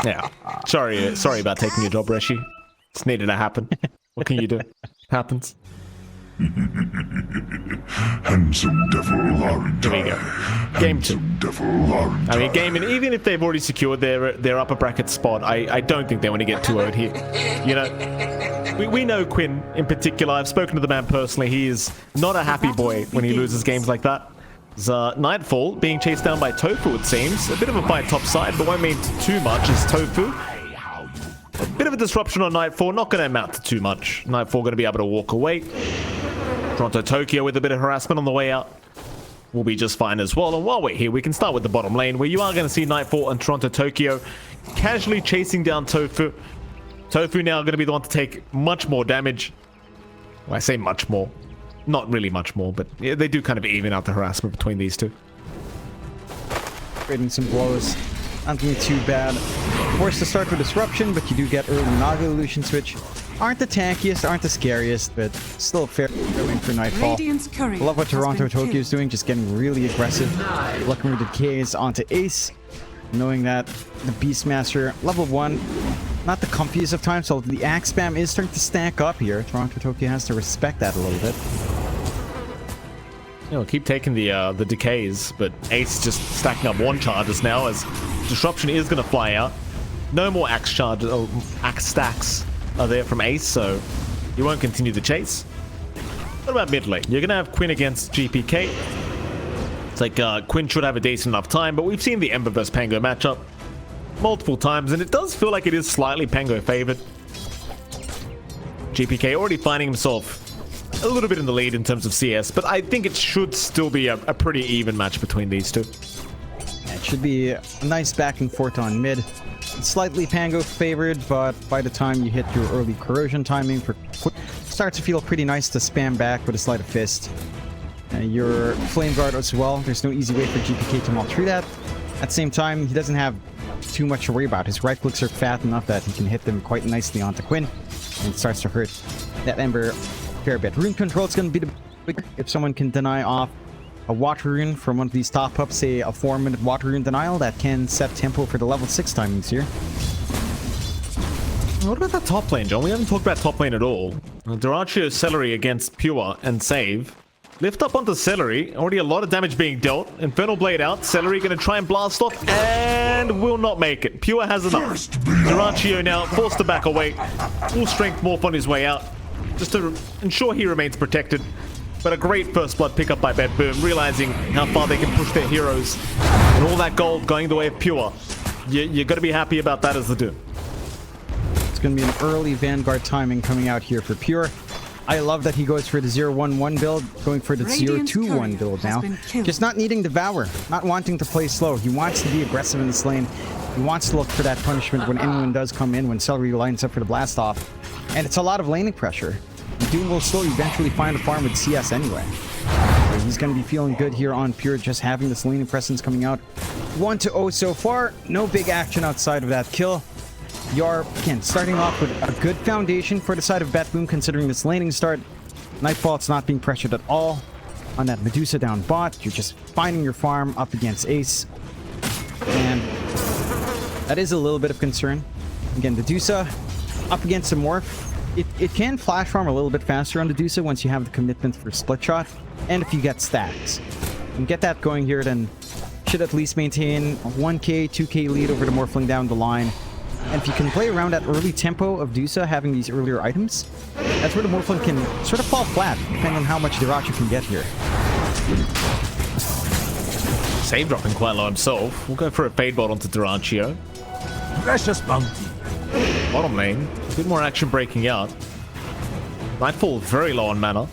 Yeah. Sorry about taking your job, Reshi. It's needed to happen. What can you do? It happens. Handsome devil aren't Here we go. Game 2. devil aren't I mean, game, and even if they've already secured their upper bracket spot, I don't think they want to get too out here. You know, we know Quinn in particular. I've spoken to the man personally. He is not a happy boy when he loses games like that. Nightfall being chased down by Tofu, it seems. A bit of a fight top side, but won't mean too much as Tofu. A bit of a disruption on Nightfall, not going to amount to too much. Nightfall going to be able to walk away. Toronto Tokyo with a bit of harassment on the way out will be just fine as well. And while we're here, we can start with the bottom lane, where you are going to see Nightfall and Toronto Tokyo casually chasing down Tofu. Tofu now going to be the one to take much more damage. Well, I say much more. Not really much more, but yeah, they do kind of even out the harassment between these two. Trading some blows. Not going to be too bad. Forced to start with Disruption, but you do get early Naga Illusion Switch. Aren't the tankiest, aren't the scariest, but still a fair win for Nightfall. I love what Toronto Tokyo is doing, just getting really aggressive. Looking with the Decays onto Ace, knowing that the Beastmaster, level 1, not the comfiest of times, so the axe spam is starting to stack up here. Toronto Tokyo has to respect that a little bit. You know, keep taking the decays, but Ace just stacking up 1 charges now as Disruption is going to fly out. No more axe charges, or axe stacks are there from Ace, so you won't continue the chase. What about mid lane? You're going to have Quinn against GPK. It's like Quinn should have a decent enough time, but we've seen the Ember vs Pango matchup multiple times, and it does feel like it is slightly Pango favored. GPK already finding himself a little bit in the lead in terms of CS, but I think it should still be a pretty even match between these two. It should be a nice back and forth on mid. Slightly Pango favored, but by the time you hit your early corrosion timing, it starts to feel pretty nice to spam back with a Sleight of Fist. Your Flame Guard as well, there's no easy way for GPK to maul through that. At the same time, he doesn't have too much to worry about. His right clicks are fat enough that he can hit them quite nicely onto Quinn, and it starts to hurt that Ember a fair bit. Rune control is going to be the big, if someone can deny off a water rune from one of these top ups, say a 4-minute water rune denial, that can set tempo for the level 6 timings here. What about that top lane, John? We haven't talked about top lane at all. Durachio Celery against Pure and save. Lift up onto Celery. Already a lot of damage being dealt. Infernal Blade out. Celery going to try and blast off and will not make it. Pure has enough. Durachio now forced to back away. Full strength morph on his way out, just to ensure he remains protected. But a great first blood pickup by Bed Boom, realizing how far they can push their heroes. And all that gold going the way of Pure. You're going to be happy about that as the Doom. It's going to be an early Vanguard timing coming out here for Pure. I love that he goes for the 0-1-1 build, going for the 0-2-1 build now. Just not needing Devour, not wanting to play slow. He wants to be aggressive in this lane. He wants to look for that punishment when anyone does come in, when Celery lines up for the blast off. And it's a lot of laning pressure. Doom will still eventually find a farm with CS anyway. So he's going to be feeling good here on Pure, just having this laning presence coming out. 1-0 so far. No big action outside of that kill. You're, again, starting off with a good foundation for the side of Bet Boom, considering this laning start. Nightfall's not being pressured at all on that Medusa down bot. You're just finding your farm up against Ace. And that is a little bit of concern. Again, Medusa up against a Morph. It can flash farm a little bit faster on the Medusa once you have the commitment for split shot, and if you get stacks. And get that going here, then should at least maintain a 1k, 2k lead over the Morphling down the line. And if you can play around that early tempo of Medusa having these earlier items, that's where the Morphling can sort of fall flat, depending on how much Dirachi can get here. Save dropping quite low himself. We'll go for a fade bot onto Durachio. Precious bounty. Bottom lane, a bit more action breaking out. Nightfall very low on mana.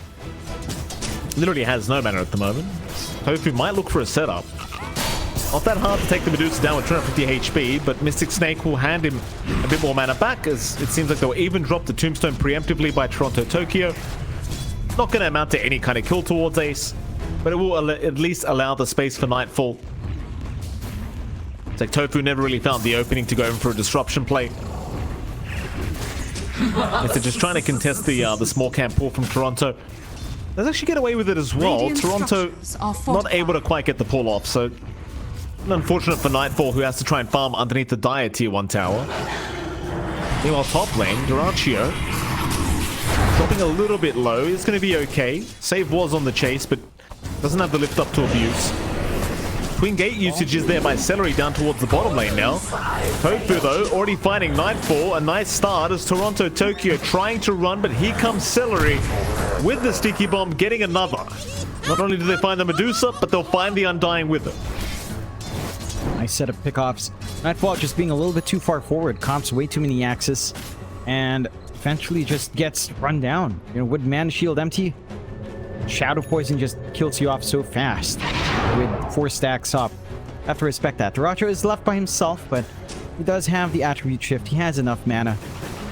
Literally has no mana at the moment. Tofu might look for a setup. Not that hard to take the Medusa down with 250 HP, but Mystic Snake will hand him a bit more mana back, as it seems like they'll even drop the Tombstone preemptively by Toronto Tokyo. Not going to amount to any kind of kill towards Ace, but it will at least allow the space for Nightfall. It's like Tofu never really found the opening to go in for a disruption play. If they're just trying to contest the small camp pull from Toronto. They actually get away with it as well. Toronto not able to quite get the pull off, so Unfortunate for Nightfall, who has to try and farm underneath the Dire tier 1 tower. Meanwhile, top lane, Duraccio dropping a little bit low. It's going to be okay. Save was on the chase, but doesn't have the lift up to abuse. Twin gate usage is there by Celery down towards the bottom lane now. Tofu, though, already finding Nightfall. A nice start as Toronto Tokyo trying to run, but here comes Celery with the sticky bomb, getting another. Not only do they find the Medusa, but they'll find the Undying with it. Nice set of pickoffs. Nightfall just being a little bit too far forward, comps way too many axes, and eventually just gets run down. You know, with Mana Shield empty, Shadow Poison just kills you off so fast with 4 stacks up. I have to respect that. Duracho is left by himself, but he does have the attribute shift. He has enough mana.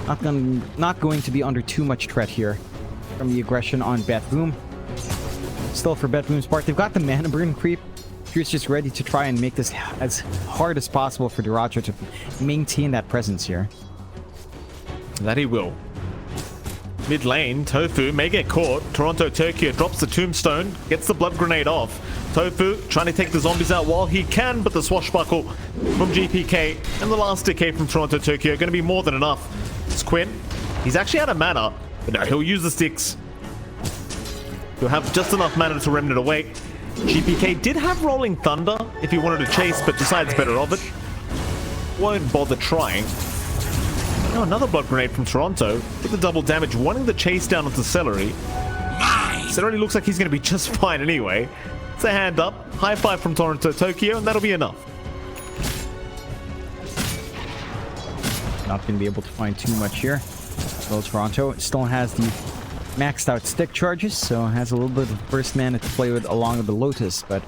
Not going to be under too much threat here from the aggression on Bet Boom. Still, for Bet Boom's part, they've got the mana burn creep. He's just ready to try and make this as hard as possible for Duracho to maintain that presence here. That he will. Mid lane, Tofu may get caught. Toronto Tokyo drops the tombstone, gets the blood grenade off. Tofu trying to take the zombies out while he can, but the swashbuckle from GPK and the last decay from Toronto Tokyo are going to be more than enough. It's Quinn. He's actually out of mana, but no, he'll use the sticks. He'll have just enough mana to remnant away. GPK did have Rolling Thunder if he wanted to chase, but decides better of it. Won't bother trying. Oh, another blood grenade from Toronto with the double damage, wanting the chase down onto Celery. Celery looks like he's going to be just fine anyway. It's a hand up, high five from Toronto Tokyo, and that'll be enough. Not going to be able to find too much here. Well, Toronto still has the maxed out stick charges, so has a little bit of burst mana to play with along with the Lotus, but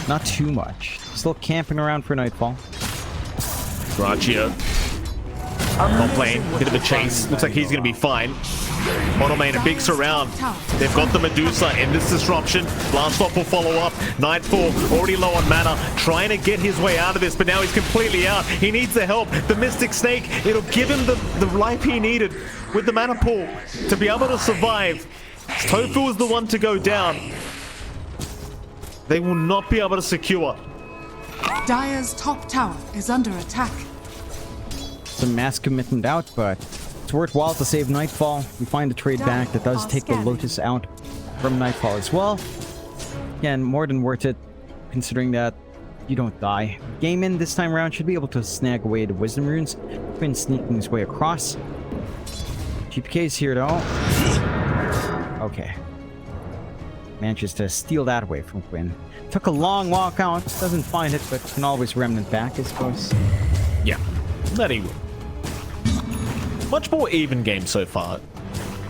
not too much. Still camping around for Nightfall. Duraccio. Top lane, bit of a chase. Looks like he's going to be fine. Bottom lane, a big surround. They've got the Medusa in this disruption. Blast off will follow up. Nightfall already low on mana, trying to get his way out of this, but now he's completely out. He needs the help. The Mystic Snake, it'll give him the life he needed with the mana pool to be able to survive. Tofu is the one to go down. They will not be able to secure. Dire's top tower is under attack. Some mass commitment out, but it's worthwhile to save Nightfall. We find the trade back that does take the Lotus out from Nightfall as well. Again, more than worth it, considering that you don't die. Game in this time around should be able to snag away the Wisdom Runes. Been sneaking his way across. GPK's here though. Okay. Manages to steal that away from Quinn. Took a long walk out, doesn't find it, but can always remnant back, I suppose. Yeah, that he will. Much more even game so far.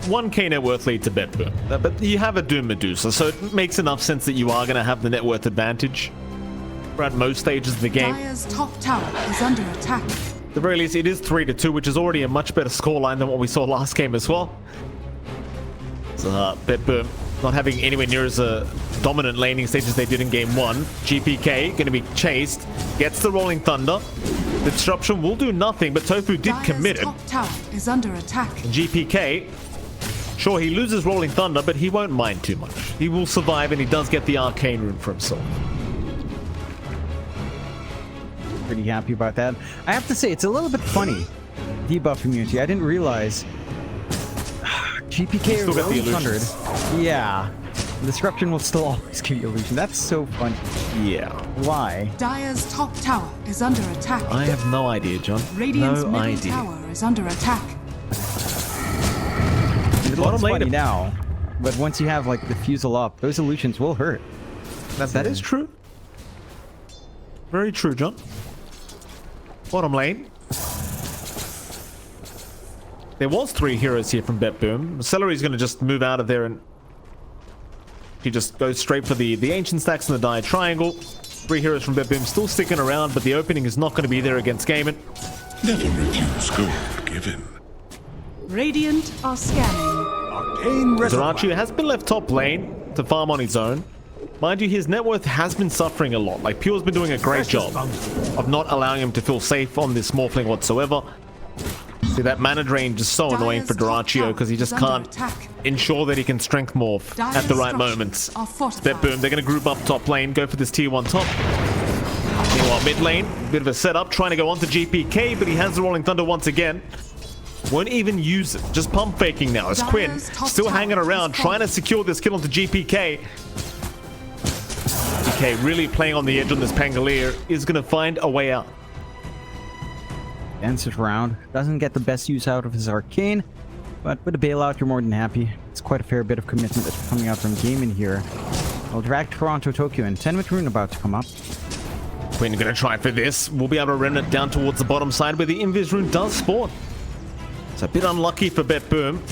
1k net worth lead to Bet Boom. But you have a Doom Medusa, so it makes enough sense that you are going to have the net worth advantage. We're at most stages of the game. Dire's top tower is under attack. At the very least, it is 3-2, which is already a much better scoreline than what we saw last game as well. So, Bet Boom not having anywhere near as a dominant laning stage as they did in game 1. GPK going to be chased, gets the Rolling Thunder. The disruption will do nothing, but Tofu did commit it. Top tower is under attack. GPK, sure, he loses Rolling Thunder, but he won't mind too much. He will survive, and he does get the Arcane Rune for himself. Pretty happy about that. I have to say, it's a little bit funny. Debuff immunity. I didn't realize. GPK Still got the Rolling Thunder. illusions. Yeah. Disruption will still always give you illusion. That's so funny. Yeah. Why? Dire's top tower is under attack. I have no idea, John. Radiant's no middle idea. tower is under attack. It looks funny now, but once you have like the fusel up, those illusions will hurt. That is true. Very true, John. Bottom lane. There was 3 heroes here from Bet Boom. Celery's going to just move out of there, and he just goes straight for the Ancient Stacks and the Dire Triangle. 3 heroes from Bet Boom still sticking around, but the opening is not going to be there against Gaiman. Never refuse gold given. Radiant are scanning. Arcane reservoir. Duraccio has been left top lane to farm on his own. Mind you, his net worth has been suffering a lot. Like, Pure's been doing a great job of not allowing him to feel safe on this Morphling whatsoever. See, that mana drain just so annoying for Duraccio because he just can't ensure that he can strength morph at the right moments. Bet Boom, they're going to group up top lane, go for this tier 1 top. Meanwhile, Meanwhile, mid lane, bit of a setup, trying to go onto GPK, but he has the Rolling Thunder once again. Won't even use it, just pump faking now. As Quinn still hanging around, trying to secure this kill onto GPK. GPK really playing on the edge on this Pangolier, is going to find a way out. Dances around, doesn't get the best use out of his arcane, but with a bailout, you're more than happy. It's quite a fair bit of commitment that's coming out from Gaiman here. I'll drag Toronto, Tokyo, and 10 with Rune about to come up. Quinn going to try for this. We'll be able to run it down towards the bottom side where the Invis Rune does spawn. It's a bit unlucky for Bet Boom.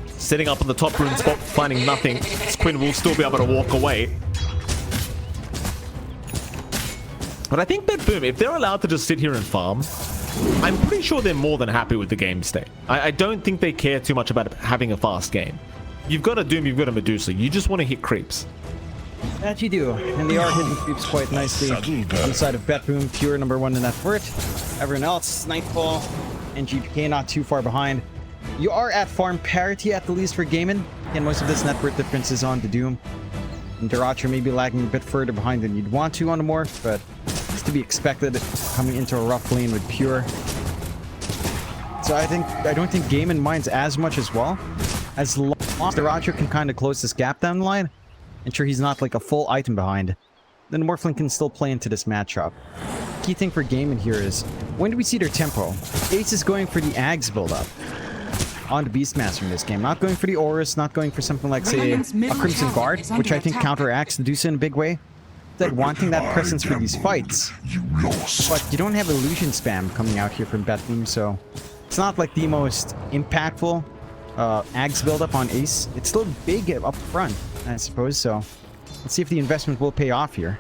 Setting up on the top rune spot, finding nothing. Quinn will still be able to walk away. But I think Bet Boom, if they're allowed to just sit here and farm, I'm pretty sure they're more than happy with the game state. I don't think they care too much about having a fast game. You've got a Doom, you've got a Medusa. You just want to hit creeps. That you do, and they are hitting creeps quite nicely on the side of Bet Boom, Pure #1 in that fort. Everyone else, Nightfall and GPK not too far behind. You are at farm parity at the least for Gaiman, and most of this net worth difference is on the Doom. And Duracho may be lagging a bit further behind than you'd want to on the Morph, but it's to be expected coming into a rough lane with Pure. So I don't think Gaiman minds as much as well. As long as Duracho can kind of close this gap down the line, ensure he's not like a full item behind, then Morphling can still play into this matchup. Key thing for Gaiman here is, when do we see their tempo? Ace is going for the Ags build-up on the Beastmaster in this game. Not going for the Aurus, not going for something like, say, a Crimson Guard, which I think counteracts the Medusa in a big way. Instead, wanting that presence for these fights. But you don't have illusion spam coming out here from Bet Boom, so it's not like the most impactful Ags build-up on Ace. It's still big up front, I suppose, so let's see if the investment will pay off here.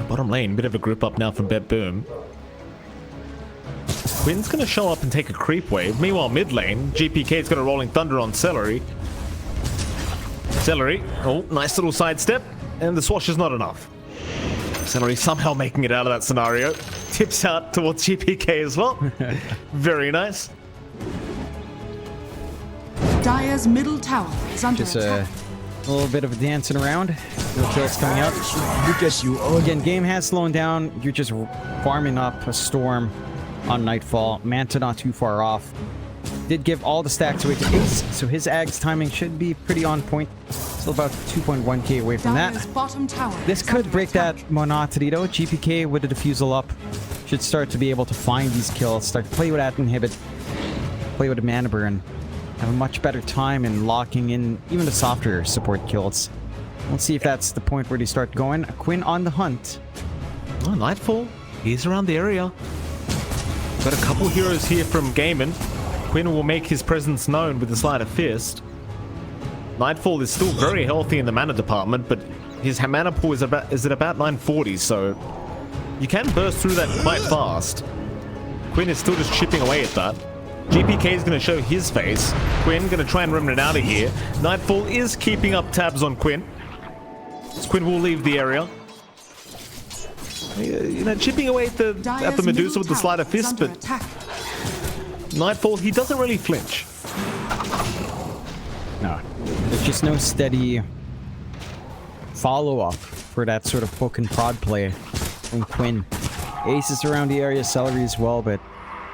Bottom lane, bit of a group up now from Bet Boom. Quinn's going to show up and take a creep wave. Meanwhile, mid lane, GPK's got a Rolling Thunder on Celery. Celery, oh, nice little sidestep, and the swash is not enough. Celery somehow making it out of that scenario. Tips out towards GPK as well. Very nice. Dire's middle tower is under attack. A little bit of dancing around. No kills coming out. Look at you. Oh, again, game has slowed down. You're just farming up a storm on Nightfall. Manta not too far off. Did give all the stacks away to Ace, so his Ag's timing should be pretty on point. Still about 2.1k away from that. This could break that monotony though. GPK with the defusal up should start to be able to find these kills, start to play with that inhibit, play with the mana burn, have a much better time in locking in even the softer support kills. Let's see if that's the point where they start going. Quinn on the hunt. Oh, Nightfall, he's around the area. Got a couple heroes here from Gaiman. Quinn will make his presence known with the Sleight of Fist. Nightfall is still very healthy in the mana department, but his mana pool is at about 940, so you can burst through that quite fast. Quinn is still just chipping away at that. GPK is going to show his face. Quinn going to try and remnant out of here. Nightfall is keeping up tabs on Quinn. Quinn will leave the area. You know, chipping away at the Medusa with the Sleight of Fist, but Nightfall, he doesn't really flinch. No, there's just no steady follow-up for that sort of poke and prod play from Quinn. Ace is around the area, Celery as well, but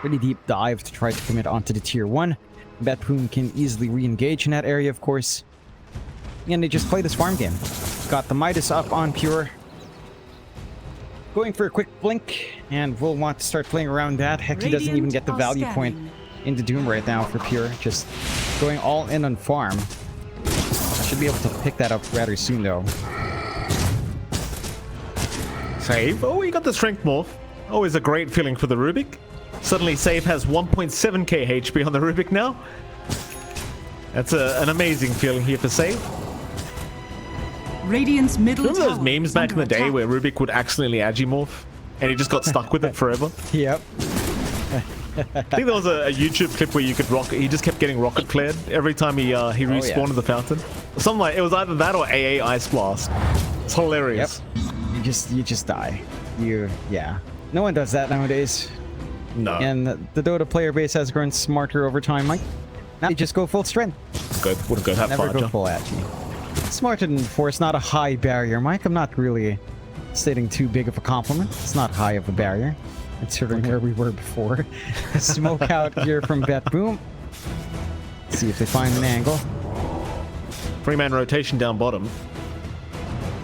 pretty deep dive to try to commit onto the tier 1. Bet Boom can easily re-engage in that area, of course. And they just play this farm game. Got the Midas up on Pure. Going for a quick blink, and we'll want to start playing around that. Heck, he doesn't even get the value point into Doom right now for Pure. Just going all in on farm. I should be able to pick that up rather soon, though. Save. Oh, he got the Strength Morph. Always a great feeling for the Rubik. Suddenly, Save has 1.7k HP on the Rubik now. That's an amazing feeling here for Save. Radiant's middle Remember those tower memes is back in the under day attack. where Rubik would accidentally Agimorph and he just got stuck with it forever? Yep. I think there was a YouTube clip where you could rocket. He just kept getting rocket flared every time he respawned in the fountain. Something like it was either that or AA Ice Blast. It's hilarious. Yep. You just die. Yeah. No one does that nowadays. No. And the Dota player base has grown smarter over time. Like, now you just go full strength. Wouldn't go that Never far, go John. full Agi. smarter than before. It's not a high barrier, Mike. I'm not really stating too big of a compliment. It's not high of a barrier, considering where we were before. Smoke out here from Bet Boom. See if they find an angle. 3-man rotation down bottom.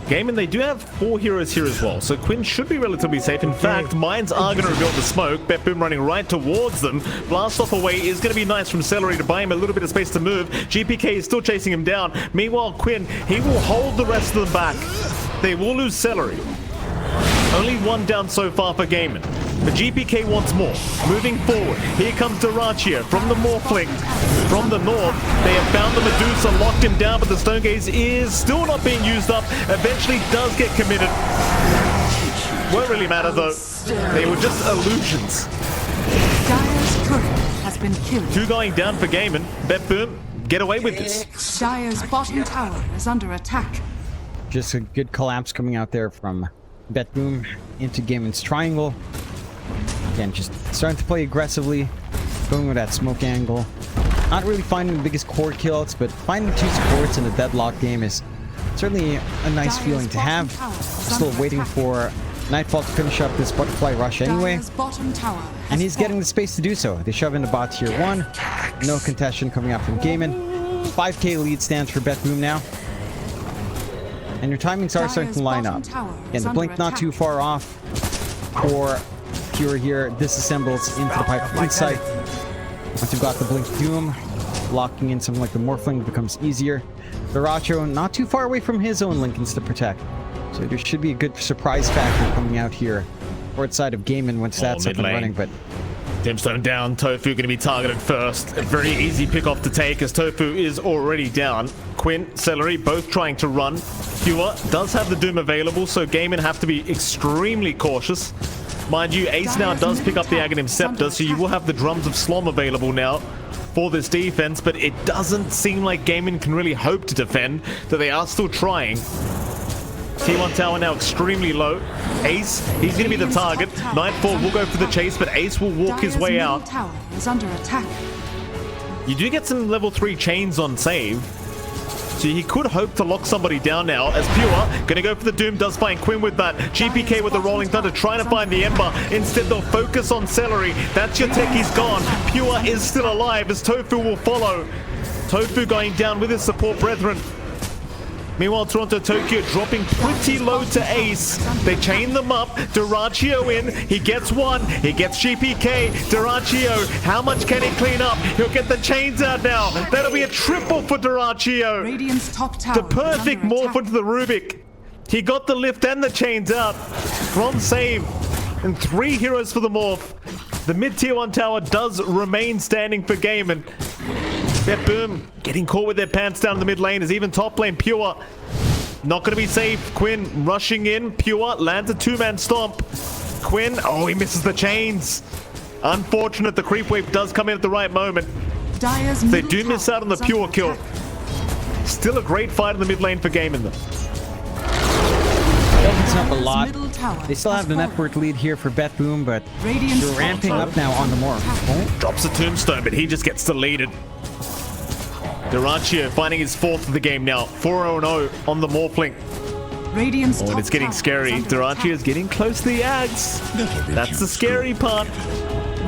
Gaming, they do have 4 heroes here as well, so Quinn should be relatively safe. In fact, mines are going to reveal the smoke. Bet Boom running right towards them. Blast off away is going to be nice from Celery to buy him a little bit of space to move. GPK is still chasing him down. Meanwhile, Quinn, he will hold the rest of them back. They will lose Celery. Only 1 down so far for Gaiman. But GPK wants more. Moving forward, here comes Durachia from the Morphling. From the north, they have found the Medusa, locked him down, but the Stone Gaze is still not being used up. Eventually does get committed. Won't really matter though. They were just illusions. Dire's turret has been killed. 2 going down for Gaiman. Bet Boom, get away with this. Dire's bottom tower is under attack. Just a good collapse coming out there from Bet Boom into Gaiman's triangle. Again, just starting to play aggressively, going with that smoke angle. Not really finding the biggest core kills, but finding 2 supports in a deadlock game is certainly a nice feeling to have. Still waiting for Nightfall to finish up this butterfly rush anyway. And he's getting the space to do so. They shove in the bot tier 1. No contestation coming out from Gaiman. 5k lead stands for Bet Boom now. And your timings are starting to line up. And the blink not too far off for Pure here. Disassembles into the pipe of insight. Once you've got the blink doom, locking in something like the Morphling becomes easier. Viracho not too far away from his own Lincolns to protect. So there should be a good surprise factor coming out here. Forward side of Gaiman once that's up and running, but Dimstone down, Tofu going to be targeted first. A very easy pick off to take as Tofu is already down. Quinn, Celery both trying to run. Pure does have the Doom available, so Gaiman have to be extremely cautious. Mind you, Ace now does pick up the Aghanim Scepter, so you will have the Drums of Slom available now for this defense, but it doesn't seem like Gaiman can really hope to defend, though they are still trying. T1 tower now extremely low. Ace, he's going to be the target. Nightfall will go for the chase, but Ace will walk his way out. Tower is under attack. You do get some level 3 chains on save, so he could hope to lock somebody down now as Pure gonna go for the Doom, does find Quinn with that. GPK with the Rolling Thunder trying to find the Ember. Instead they'll focus on Celery. That's your Techies gone. Pure is still alive as Tofu will follow. Tofu going down with his support brethren. Meanwhile, Toronto Tokyo dropping pretty low to Ace. They chain them up. Durachio in. He gets 1. He gets GPK. Durachio, how much can he clean up? He'll get the chains out now. That'll be a triple for Durachio. Radiant's top tower The perfect morph into the Rubik. He got the lift and the chains out from save. And 3 heroes for the morph. The mid-tier 1 tower does remain standing for Gaiman. Bet Boom getting caught with their pants down in the mid lane as even top lane Pure not going to be safe. Quinn rushing in. Pure lands a 2-man stomp. Quinn, oh, he misses the chains. Unfortunate, the creep wave does come in at the right moment. They do miss out on the Pure kill. Still a great fight in the mid lane for Gaiman though. Opens up a lot. They still have the network lead here for Bet Boom, but they're ramping up now on the morph. Drops a tombstone, but he just gets deleted. Durachio finding his 4th of the game now. 4-0 on the Morphling. Oh, and it's getting scary. Durachio is getting close to the Ags. That's the scary part.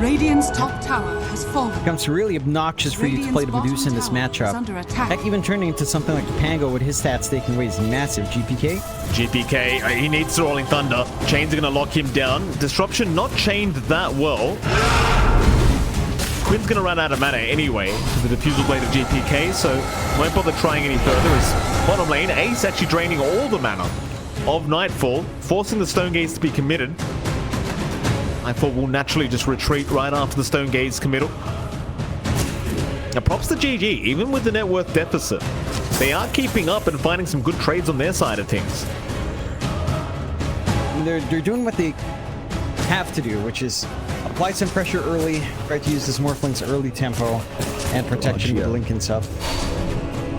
Radiant's top tower has fallen. Becomes really obnoxious for you to play the Medusa in this matchup. Heck, even turning into something like the Pango with his stats taking away is massive. GPK? GPK, he needs the Rolling Thunder. Chains are going to lock him down. Disruption not chained that well. Quinn's going to run out of mana anyway with the Diffusal Blade of GPK, so won't bother trying any further as bottom lane, Ace actually draining all the mana of Nightfall, forcing the Stone Gaze to be committed. Nightfall will naturally just retreat right after the Stone Gaze committal. Now props to GG, even with the net worth deficit. They are keeping up and finding some good trades on their side of things. They're doing what they have to do, which is apply some pressure early, try to use this Morphling's early tempo and protection with Lincoln's up.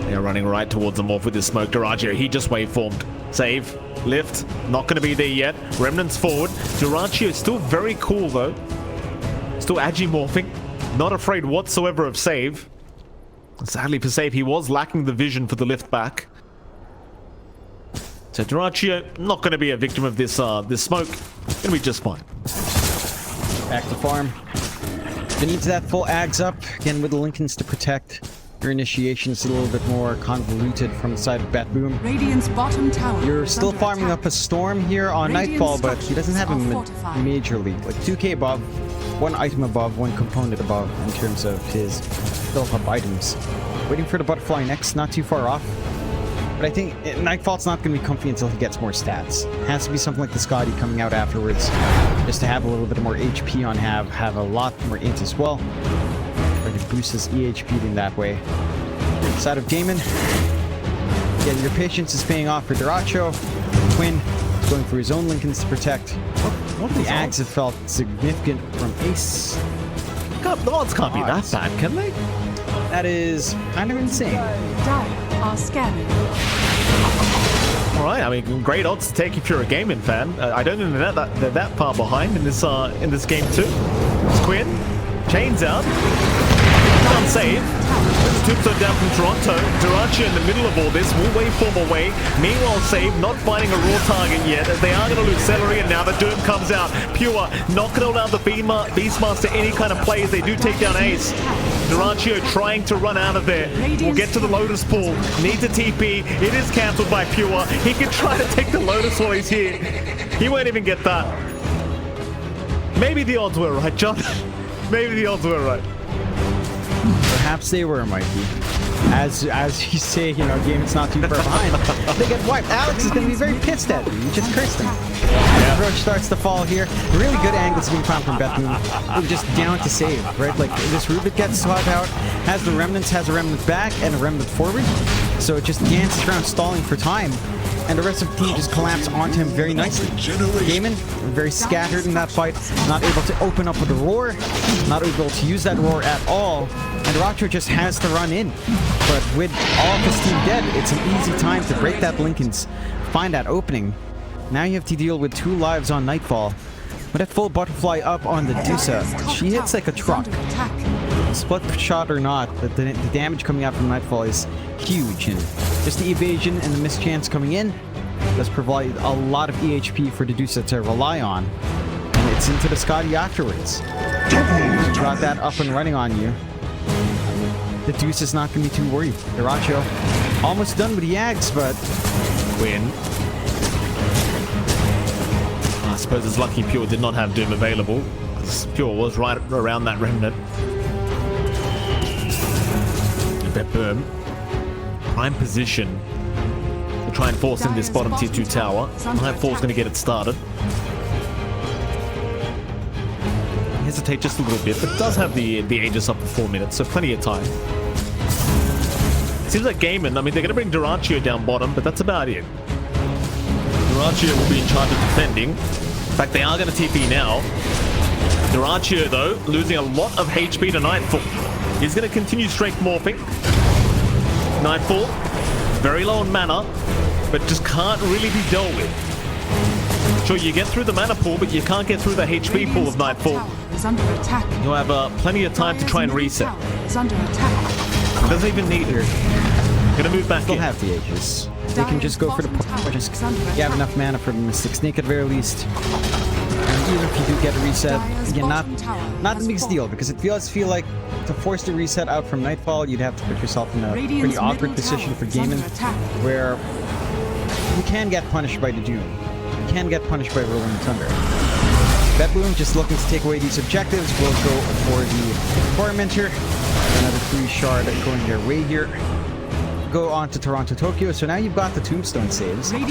They're running right towards the morph with his smoke. Durachio, he just waveformed. Save, lift, not going to be there yet. Remnants forward. Durachio still very cool though. Still agi-morphing. Not afraid whatsoever of save. Sadly for save, he was lacking the vision for the lift back. So Duraccio not going to be a victim of this this smoke. Gonna be just fine. Back to farm. Gonna need that full ags up again with the Lincolns to protect. Your initiation is a little bit more convoluted from the side of Batboom. Radiant's bottom tower. You're is still under farming attack. up a storm here on Radiant's Nightfall, but he doesn't have a structures are fortified. major lead. Like 2k above, one item above, one component above in terms of his built up items. Waiting for the butterfly next, not too far off. But I think Nightfall's not going to be comfy until he gets more stats. It has to be something like the Scotty coming out afterwards, just to have a little bit more HP on have a lot more int as well. Or to boost his EHP in that way. Side of Damon. Again, your patience is paying off for Duraccio. Quinn is going for his own Lincolns to protect. The ags have felt significant from Ace. The odds can't be that bad, can they? That is kind of insane. Dire are scanning. All right, I mean, great odds to take if you're a gaming fan. I don't think they're that far behind in this game too. It's Quinn, chains out, can't save. Tombstone down from Toronto. Duraccio in the middle of all this will waveform away. Meanwhile, Save not finding a raw target yet, as they are going to lose Celery, and now the Doom comes out. Pure not going to allow the Beastmaster any kind of play as they do take down Ace. Duraccio trying to run out of there. We'll get to the Lotus Pool. Needs a TP. It is cancelled by Pure. He can try to take the Lotus while he's here. He won't even get that. Maybe the odds were right, John. Maybe the odds were right. Perhaps they were, Mikey. As you say, you know, game is not too far behind. They get wiped. Alex is going to be very pissed at you. You just cursed him. Approach starts to fall here. Really good angles being found from Batman. Just down to save, right? Like this Rubik gets swapped out, has the remnants, has a remnant back and a remnant forward. So it just dances around stalling for time. And the rest of the team just collapse onto him very nicely. Damon, very scattered in that fight, not able to open up with a roar, not able to use that roar at all, and Racho just has to run in. But with all of his team dead, it's an easy time to break that Lincolns, find that opening. Now you have to deal with 2 lives on Nightfall. With that full butterfly up on the Medusa, she hits like a truck. Split shot or not, the damage coming out from Nightfall is huge, and just the evasion and the mischance coming in does provide a lot of EHP for Medusa to rely on. And it's into the Scotty afterwards. Got that up and running on you. Medusa's not going to be too worried. Duraccio almost done with the Yags, but Win. I suppose it's lucky Pure did not have Doom available, because Pure was right around that remnant. Boom. Prime position to try and force in this bottom tier 2 tower. Nightfall's going to get it started. Hesitate just a little bit, but does have the Aegis up for 4 minutes, so plenty of time. Seems like Gaiman, I mean, they're going to bring Duraccio down bottom, but that's about it. Duraccio will be in charge of defending. In fact, they are going to TP now. Duraccio, though, losing a lot of HP to Nightfall. He's going to continue strength morphing. Nightfall, very low on mana, but just can't really be dealt with. Sure, you get through the mana pool, but you can't get through the HP pool of Nightfall. You'll have plenty of time to try and reset. Doesn't even need her. Gonna move back still in. have the Aegis. They can just go for the just you have enough mana for the Mystic Snake at the very least. And even if you do get a reset, again, not the biggest deal, because it does feel like to force the reset out from Nightfall, you'd have to put yourself in a pretty awkward position for Gaiman, where you can get punished by the Doom. You can get punished by Rolling Thunder. Batboom just looking to take away these objectives. Will go for the Tormentor. Another 3 shard going their way here. Go on to Toronto, Tokyo. So now you've got the Tombstone saves. That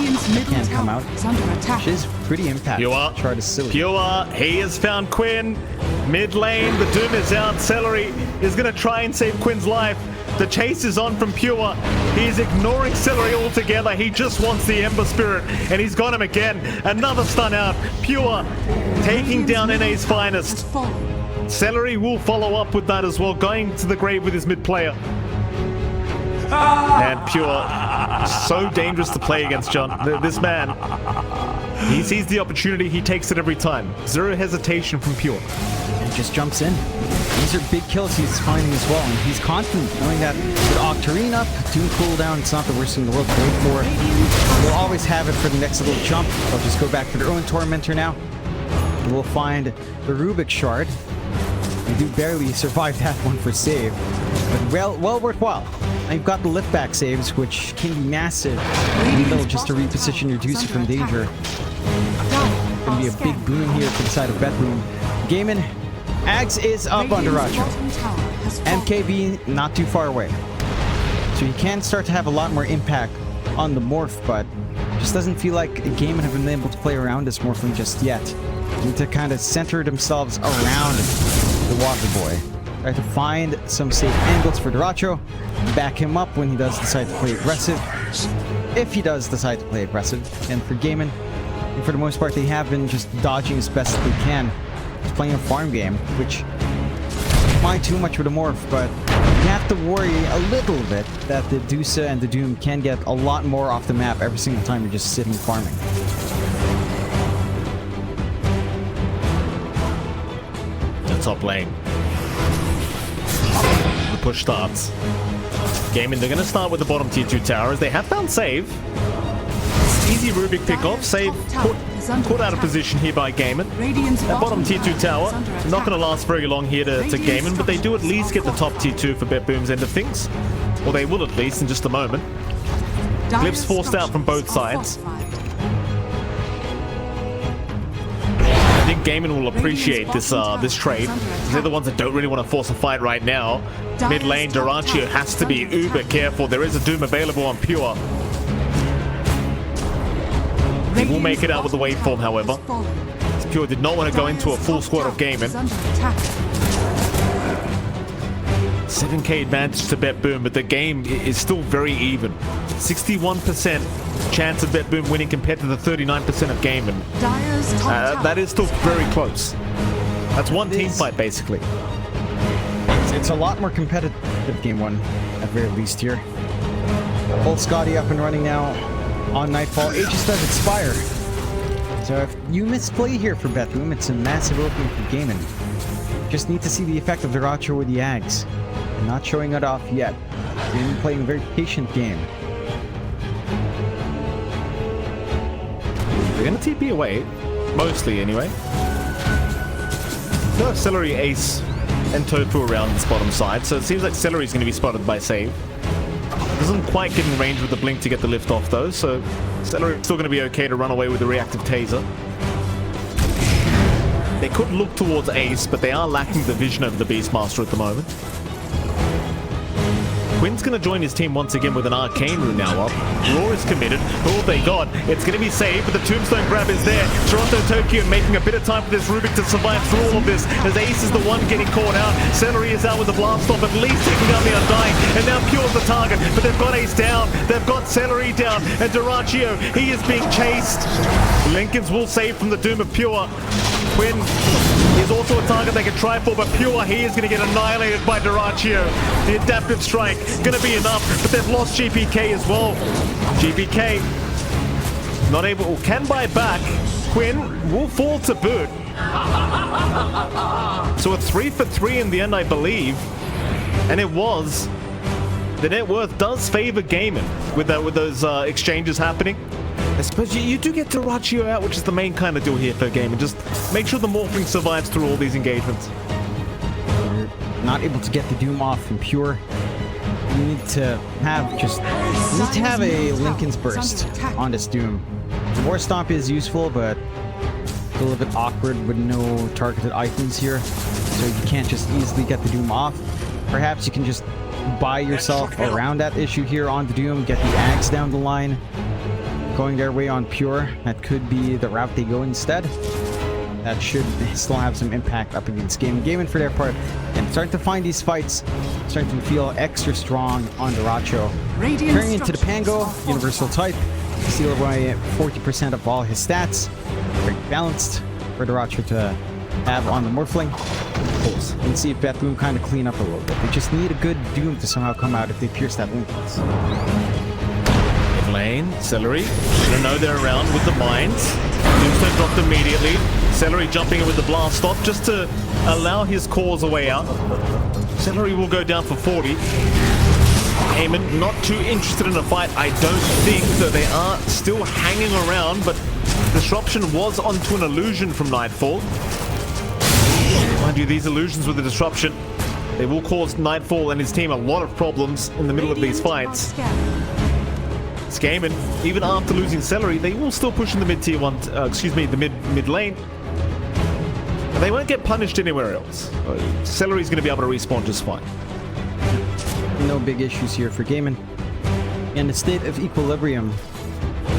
can't come out, which is pretty impactful. Pure. Chart is silly. Pure. He has found Quinn. Mid lane. The Doom is out. Celery is going to try and save Quinn's life. The chase is on from Pure. He's ignoring Celery altogether. He just wants the Ember Spirit, and he's got him again. Another stun out. Pure taking down NA's finest. Celery will follow up with that as well, going to the grave with his mid player. And Pure, so dangerous to play against, John. This man, he sees the opportunity, he takes it every time. Zero hesitation from Pure. just jumps in. These are big kills he's finding as well, and he's confident knowing that with Octarine up, Doom cooldown, it's not the worst thing in the world to wait for. They'll always have it for the next little jump. They'll just go back to their own Tormentor now. We'll find the Rubik Shard. We do barely survive that one for save, but well worthwhile. Now you've got the lift back saves, which can be massive in the middle just to reposition your Medusa from danger. Gonna be a big boon here to the side of Bethlehem. Gaiman, Ags is up on Duracho. MKB not too far away. So he can start to have a lot more impact on the Morph, but just doesn't feel like Gaiman have been able to play around this Morphling just yet. They need to kind of center themselves around the Water Boy. Try to find some safe angles for Duracho. Back him up when he does decide to play aggressive. If he does decide to play aggressive. And for Gaiman, for the most part, they have been just dodging as best as they can. Just playing a farm game, which don't mind too much with the Morph, but you have to worry a little bit that the Medusa and the Doom can get a lot more off the map every single time you're just sitting farming. The top lane. The push starts. Gaiman, they're going to start with the bottom tier 2 towers. They have found save. Easy Rubik pick-off. Save put out of position here by Gaiman. That bottom tier 2 tower, not going to last very long here to Gaiman, but they do at least get the top tier 2 for Bet Boom's end of things. Or they will at least in just a moment. Glyphs forced out from both sides. I think Gaiman will appreciate this trade. They're the ones that don't really want to force a fight right now. Mid lane, Duracho has to be uber careful. There is a Doom available on Pure. He will make it out with the waveform, however. Pure did not want to go into a full squad of Gaiman. 7k advantage to Bet Boom, but the game is still very even. 61% chance of Bet Boom winning compared to the 39% of Gaiman. That is still very close. That's one team fight, basically. It's a lot more competitive game one, at very least here. Full Scotty up and running now on Nightfall. Aegis does expire. So if you misplay here for Bethlehem, it's a massive opening for Gaiman. Just need to see the effect of Duracho with the Ags. Not showing it off yet. Gaiman playing a very patient game. They're going to TP away. Mostly, anyway. No Celery, Ace, and Tofu around this bottom side, so it seems like Celery's going to be spotted by Save. Doesn't quite get in range with the blink to get the lift off though, so Celery still going to be okay to run away with the reactive taser. They could look towards Ace, but they are lacking the vision of the Beastmaster at the moment. Quinn's going to join his team once again with an Arcane Rune now up. Roar is committed. All they got. It's going to be saved, but the Tombstone grab is there. Toronto Tokyo making a bit of time for this Rubik to survive through all of this, as Ace is the one getting caught out. Celery is out with the blast off, at least taking down the Undying, and now Pure's the target, but they've got Ace down. They've got Celery down, and Duracho, he is being chased. Lincolns will save from the doom of Pure. Quinn is also a target they can try for, but Pure, he is going to get annihilated by Duracho. The adaptive strike going to be enough, but they've lost GPK as well. GPK not able, can buy back. Quinn will fall to boot. So a 3 for 3 in the end, I believe. And it was. The net worth does favor Gaiman with those exchanges happening. I suppose you do get Duracho out, which is the main kind of deal here for Gaiman. Just make sure the Morphling survives through all these engagements. You're not able to get the Doom off from Pure. You need to have a Lincoln's Burst on this Doom. War Stomp is useful, but a little bit awkward with no targeted items here. So you can't just easily get the Doom off. Perhaps you can just buy yourself around that issue here on the Doom, get the Axe down the line. Going their way on Pure, that could be the route they go instead. That should still have some impact up against Gaiman for their part. And starting to find these fights, starting to feel extra strong on Duracho. Turning into the Pango, universal type, steal away 40% of all his stats. Very balanced for Duracho to have on the Morphling. And see if Bethlehem kind of clean up a little bit. They just need a good Doom to somehow come out if they pierce that Lincolns. Lane, Celery, they know they're around with the mines. Tombstone dropped immediately. Celery jumping in with the blast off just to allow his cause a way out. Celery will go down for 40. Eamon not too interested in a fight, I don't think, though they are still hanging around, but disruption was onto an illusion from Nightfall. Mind you, these illusions with the disruption, they will cause Nightfall and his team a lot of problems in the middle of these fights. Skaman, even after losing Celery, they will still push in the mid-tier one, the mid lane. But they won't get punished anywhere else. Celery's going to be able to respawn just fine. No big issues here for Gaiman. In the state of equilibrium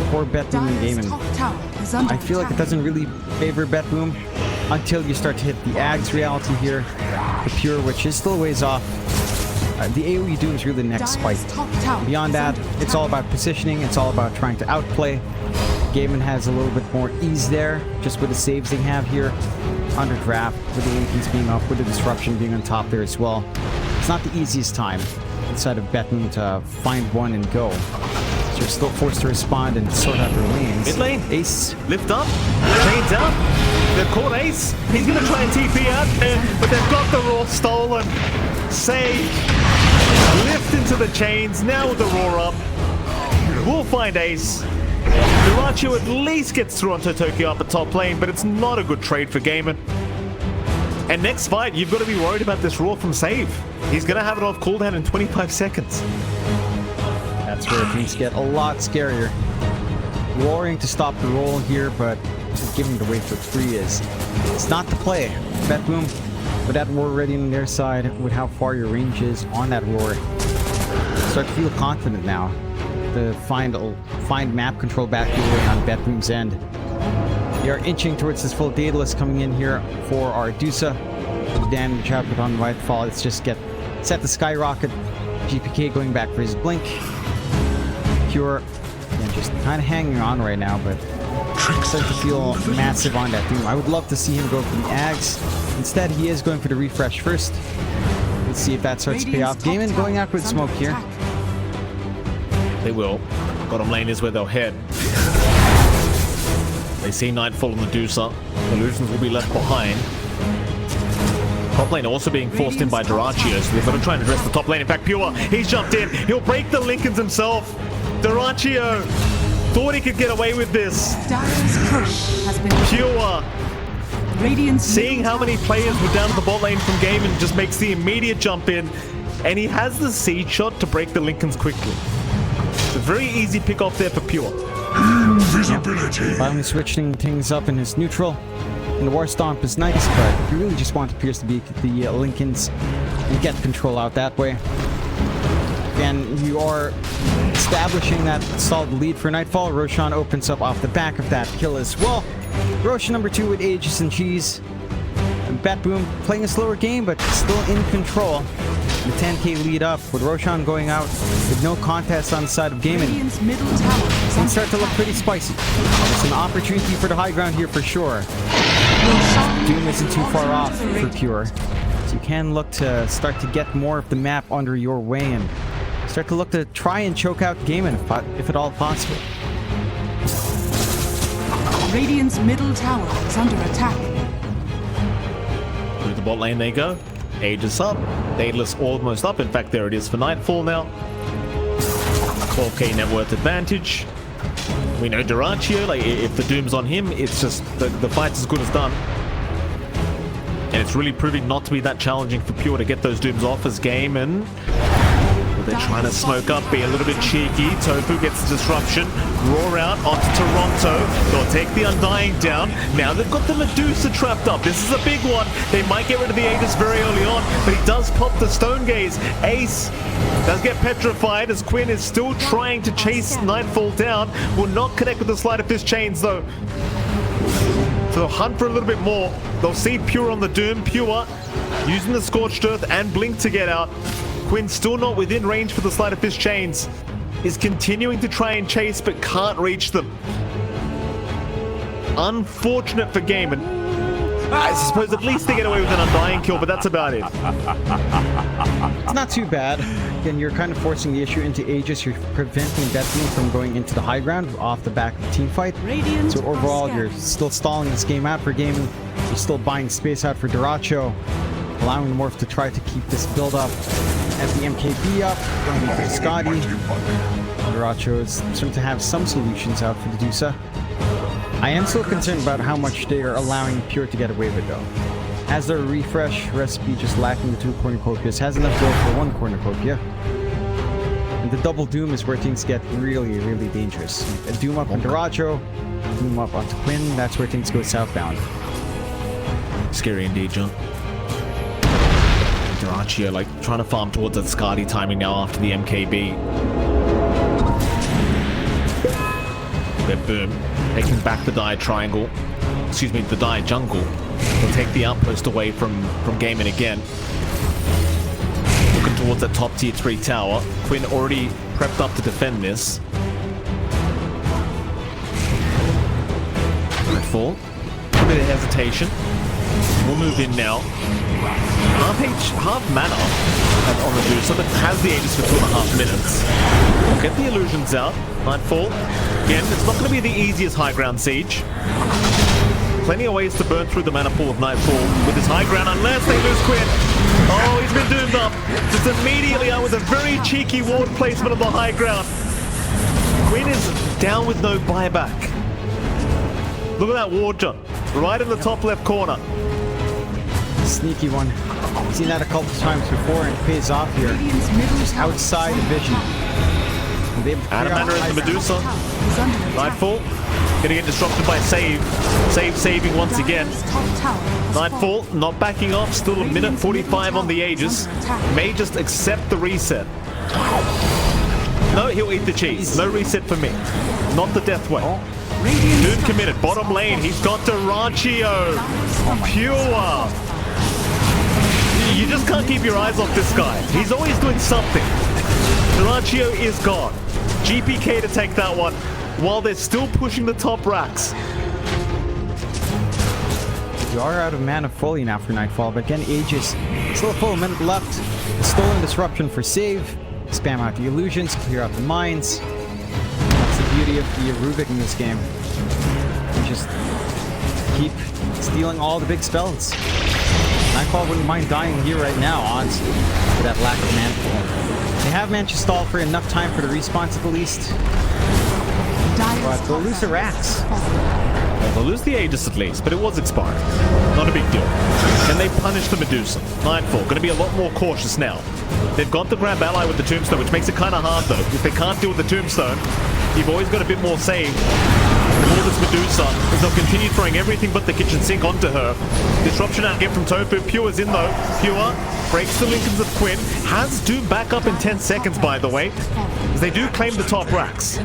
for BetBoom and Gaiman, I feel like it doesn't really favor BetBoom until you start to hit the Ags reality here. The Pure, which is still ways off. The AoE Doom is really the next fight. Beyond that, it's all about positioning. It's all about trying to outplay. Gaiman has a little bit more ease there, just with the saves they have here. Under draft, with the Lincolns being up, with the disruption being on top there as well. It's not the easiest time inside of BetBoom to find one and go. So you're still forced to respond and sort out their lanes. Mid lane. Ace. Lift up. Chains out. They've caught Ace. He's going to try and TP out, but they've got the Raw stolen. Save. Lift into the chains. Now with the Raw up. We'll find Ace. Duracio at least gets through onto Tokyo up at top lane, but it's not a good trade for Gaiman. And next fight, you've got to be worried about this Raw from Save. He's going to have it off cooldown in 25 seconds. That's where things get a lot scarier. Roaring to stop the roll here, but giving it away for free it's not the play. BetBoom, with that roar ready on their side, with how far your range is on that roar, start to feel confident now to find map control back here on BetBoom's end. They are inching towards this full Daedalus coming in here for our Medusa. The damage output on Nightfall, it's just set to skyrocket. GPK going back for his blink. Pure, again, just kind of hanging on right now, but starting to feel massive on that Doom. I would love to see him go for the Ags. Instead, he is going for the refresh first. Let's see if that starts to pay off. Gaiman going out with smoke here. They will. Bottom lane is where they'll head. They see Nightfall and Medusa. Illusions will be left behind. Top lane also being forced in by Duracio, so they've got to try and address the top lane. In fact, Pure, he's jumped in. He'll break the Lincolns himself. Duracio thought he could get away with this. Pure, seeing how many players were down at the bot lane from Gaiman, just makes the immediate jump in, and he has the seed shot to break the Lincolns quickly. It's a very easy pick off there for Pure. Invisibility. Finally switching things up in his neutral. And the War Stomp is nice, but you really just want the Pierce to beat the Lincolns and get control out that way. And you are establishing that solid lead for Nightfall. Roshan opens up off the back of that kill as well. Roshan number 2 with Aegis and Cheese. And BetBoom playing a slower game, but still in control. The 10k lead up with Roshan going out with no contest on the side of Gaiman. Things start to look pretty spicy. It's an opportunity for the high ground here for sure. Doom isn't too far off for Pure. So you can look to start to get more of the map under your way and start to look to try and choke out Gaiman if at all possible. Radiant's middle tower is under attack. Through the bot lane they go. Aegis up. Daedalus almost up. In fact, there it is for Nightfall now. 12k net worth advantage. We know Duracio, like, if the Doom's on him, it's just the fight's as good as done. And it's really proving not to be that challenging for Pure to get those Dooms off as game, and they're trying to smoke up, be a little bit cheeky. Tofu gets the disruption. Roar out onto Toronto. They'll take the Undying down. Now they've got the Medusa trapped up. This is a big one. They might get rid of the Aegis very early on, but he does pop the Stone Gaze. Ace does get petrified as Quinn is still trying to chase Nightfall down. Will not connect with the Sleight of Fist chains though. So they'll hunt for a little bit more. They'll see Pure on the Doom. Pure using the Scorched Earth and Blink to get out. Quinn still not within range for the Sleight of Fist chains. Is continuing to try and chase but can't reach them. Unfortunate for Gaiman. I suppose at least they get away with an undying kill, but that's about it. It's not too bad. Again, you're kind of forcing the issue into Aegis. You're preventing Bethany from going into the high ground off the back of the team fight. So overall, you're still stalling this game out for gaming. You're still buying space out for Duracho, allowing the Morph to try to keep this build up. As the MKB up, going into Scotty. Duracho is starting to have some solutions out for the Medusa. I am still concerned about how much they are allowing Pure to get away with though. Has their refresh recipe just lacking the 2 cornucopias, has enough build for 1 cornucopia. And the double Doom is where things get really, really dangerous. A Doom up on Duracho, Doom up onto Quinn, that's where things go southbound. Scary indeed, John. Duracho, like, trying to farm towards that Scotty timing now after the MKB. Boom. Taking back the Dire Triangle. Excuse me, the Dire Jungle. They'll take the outpost away from Gaiman again. Looking towards that top tier 3 tower. Quinn already prepped up to defend this. Nightfall. A bit of hesitation. We'll move in now. Half mana on the Medusa, but has the Aegis for 2.5 minutes. We'll get the illusions out. Nightfall. Again, it's not going to be the easiest high ground siege. Plenty of ways to burn through the mana pool of Nightfall with his high ground, unless they lose Quinn. Oh, he's been doomed up. Just immediately out with a very cheeky ward placement on the high ground. Quinn is down with no buyback. Look at that ward, John. Right in the top left corner. Sneaky one. I've seen that a couple times before and it pays off here. Just outside the vision. Out of mana is the Medusa. Nightfall. Gonna get disrupted by Save. Save saving once again. Nightfall not backing off. Still a minute 45 on the Aegis. May just accept the reset. No, he'll eat the cheese. No reset for me. Not the death way. Dude committed. Bottom lane. He's got Duracho. Pure. You just can't keep your eyes off this guy. He's always doing something. Duracho is gone. GPK to take that one while they're still pushing the top racks. You are out of mana fully now for Nightfall, but again, Aegis, still a full minute left. Stolen Disruption for save. Spam out the illusions, clear out the mines. That's the beauty of the Rubik in this game. You just keep stealing all the big spells. Nightfall wouldn't mind dying here right now, odds for that lack of mana pool. They have managed to stall for enough time for the respawns at the least. But they'll lose the racks. Well, they'll lose the Aegis at least, but it was expired. Not a big deal. Can they punish the Medusa? Nightfall, going to be a lot more cautious now. They've got the grab ally with the Tombstone, which makes it kind of hard though. If they can't deal with the Tombstone, you've always got a bit more save. For this Medusa, as they'll continue throwing everything but the kitchen sink onto her. Disruption out again from Tofu. Pure's in though. Pure breaks the Lincolns of Quinn. Has Doom back up in 10 seconds, by the way, as they do claim the top racks.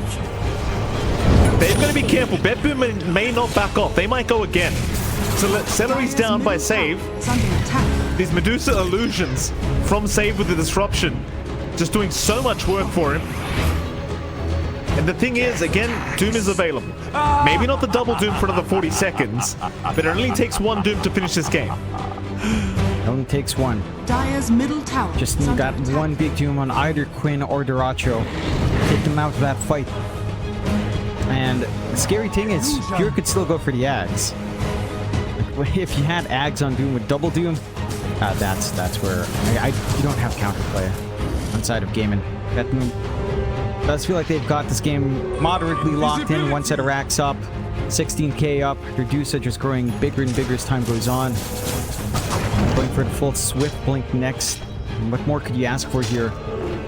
They've got to be careful. Bedboom may not back off. They might go again. So Celery's down by Save. These Medusa illusions from Save with the disruption, just doing so much work for him. And the thing is, again, Doom is available. Maybe not the double Doom for another 40 seconds, but it only takes 1 Doom to finish this game. It only takes 1. Dire's middle tower. Just need that 1 big Doom on either Quinn or Duracho. Take them out of that fight. And the scary thing is, Pure could still go for the Ags. If you had Ags on Doom with double Doom, that's where you don't have counterplay inside of gaming. That Doom does feel like they've got this game moderately locked in. 1 set of racks up, 16k up. Medusa just growing bigger and bigger as time goes on. Going for the full Swift Blink next. What more could you ask for here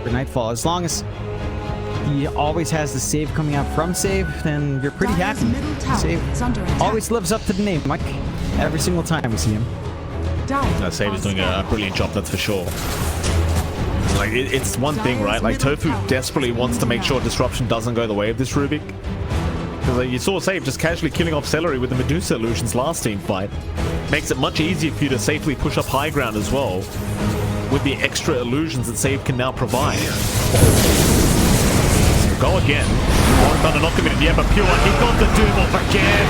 for Nightfall? As long as he always has the save coming out from Save, then you're pretty happy. Save always lives up to the name, Mike. Every single time we see him. Save is doing a brilliant job, that's for sure. Like, it's one thing, right? Like, Tofu desperately wants to make sure Disruption doesn't go the way of this Rubik. Because you saw Save just casually killing off Celery with the Medusa illusions last team fight. Makes it much easier for you to safely push up high ground as well, with the extra illusions that Save can now provide. Go again. Thunder not committed yet, but Pure, he got the Doom off again.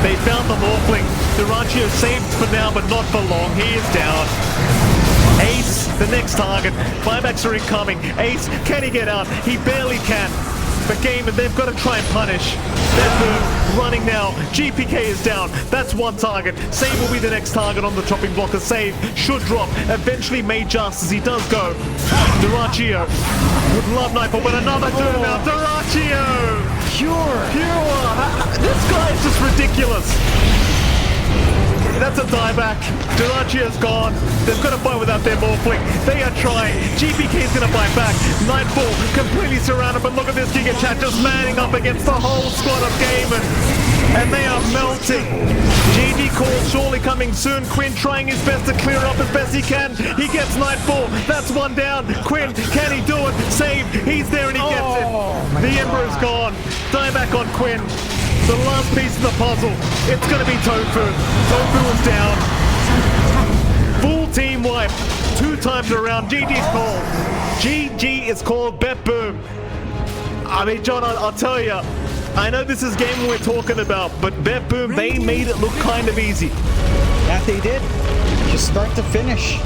They found the Morphling. Durantio saved for now, but not for long. He is down. Ace, the next target. Buybacks are incoming. Ace, can he get out? He barely can. But Game, they've got to try and punish. They're running now. GPK is down. That's one target. Save will be the next target on the chopping block. A save should drop. Eventually may just as he does go. Durantio would love Nightfall, but another turn now. Durantio! Pure. This guy is just ridiculous. That's a dieback. Durantio's gone. They've got to fight without their Morphling. They are trying. GPK's going to fight back. Nightfall completely surrounded, but look at this Giga Chat just manning up against the whole squad of Gaiman. And they are melting. GG call surely coming soon. Quinn trying his best to clear up as best he can. He gets Nightfall. That's one down. Quinn, can he do it? Save. He's there and he gets it. The Ember is gone. Dieback on Quinn. The last piece of the puzzle. It's going to be Tofu. Tofu is down. Full team wipe. 2 times around. GG's called. GG is called. Bet boom. I mean, John, I'll tell you. I know this is game we're talking about, but Bet boom, they made it look kind of easy. That they did. Just start to finish.